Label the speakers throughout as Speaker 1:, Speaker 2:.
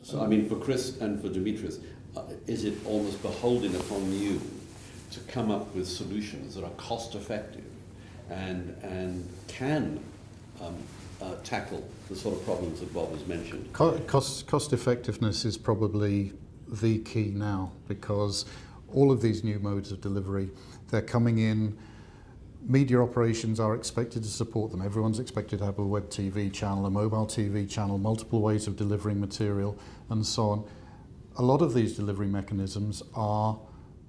Speaker 1: So, I mean, for Chris and for Dimitris, is it almost beholden upon you to come up with solutions that are cost-effective and can tackle the sort of problems that Bob has mentioned?
Speaker 2: Cost effectiveness is probably the key now, because all of these new modes of delivery, they're coming in. Media operations are expected to support them. Everyone's expected to have a web TV channel, a mobile TV channel, multiple ways of delivering material, and so on. A lot of these delivery mechanisms are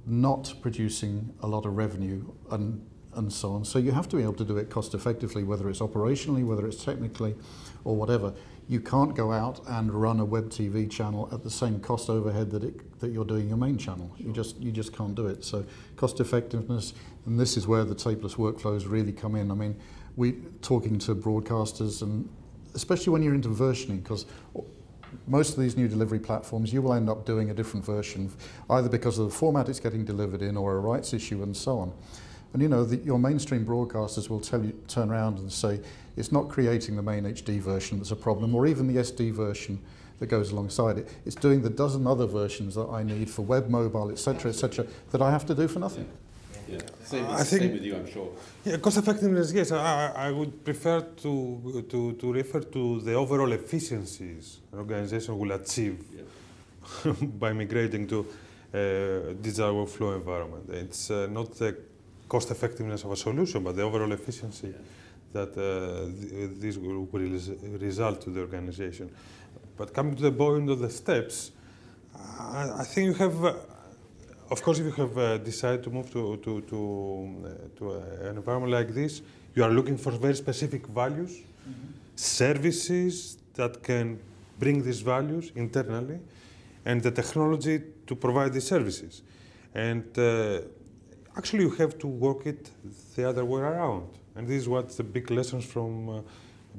Speaker 2: not producing a lot of revenue and so on. So you have to be able to do it cost effectively, whether it's operationally, whether it's technically, or whatever. You can't go out and run a web TV channel at the same cost overhead that you're doing your main channel. Sure. You just can't do it. So cost effectiveness, and this is where the tapeless workflows really come in. I mean, we talking to broadcasters, and especially when you're into versioning, because most of these new delivery platforms, you will end up doing a different version, either because of the format it's getting delivered in or a rights issue and so on. And you know, your mainstream broadcasters will turn around and say, it's not creating the main HD version that's a problem, or even the SD version that goes alongside it. It's doing the dozen other versions that I need for web, mobile, etc., that I have to do for nothing.
Speaker 1: Yeah. Same with you, I'm sure.
Speaker 3: Yeah, cost effectiveness, yes. I would prefer to refer to the overall efficiencies an organization will achieve by migrating to digital workflow environment. It's not the cost effectiveness of a solution, but the overall efficiency that this will result to the organization. But coming to the point of the steps, I think you have, of course, if you have decided to move to an environment like this, you are looking for very specific values, services that can bring these values internally, and the technology to provide these services. And actually, you have to work it the other way around. And this is what the big lessons from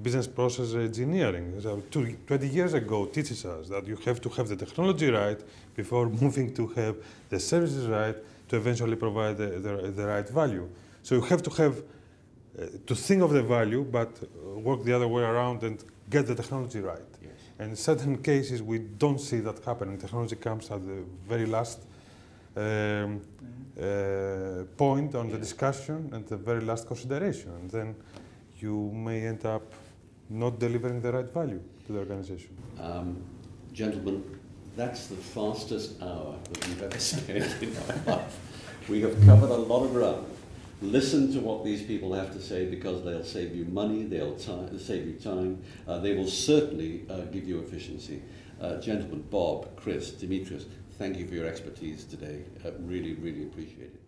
Speaker 3: business process engineering 20 years ago teaches us, that you have to have the technology right before moving to have the services right to eventually provide the right value. So you have to have to think of the value, but work the other way around and get the technology right. Yes. And in certain cases, we don't see that happening. Technology comes at the very last point on the discussion and the very last consideration. And then you may end up not delivering the right value to the organization.
Speaker 1: Gentlemen, that's the fastest hour that we've ever spent in our life. We have covered a lot of ground. Listen to what these people have to say, because they'll save you money, they'll save you time, they will certainly give you efficiency. Gentlemen, Bob, Chris, Dimitris, thank you for your expertise today. Really, really appreciate it.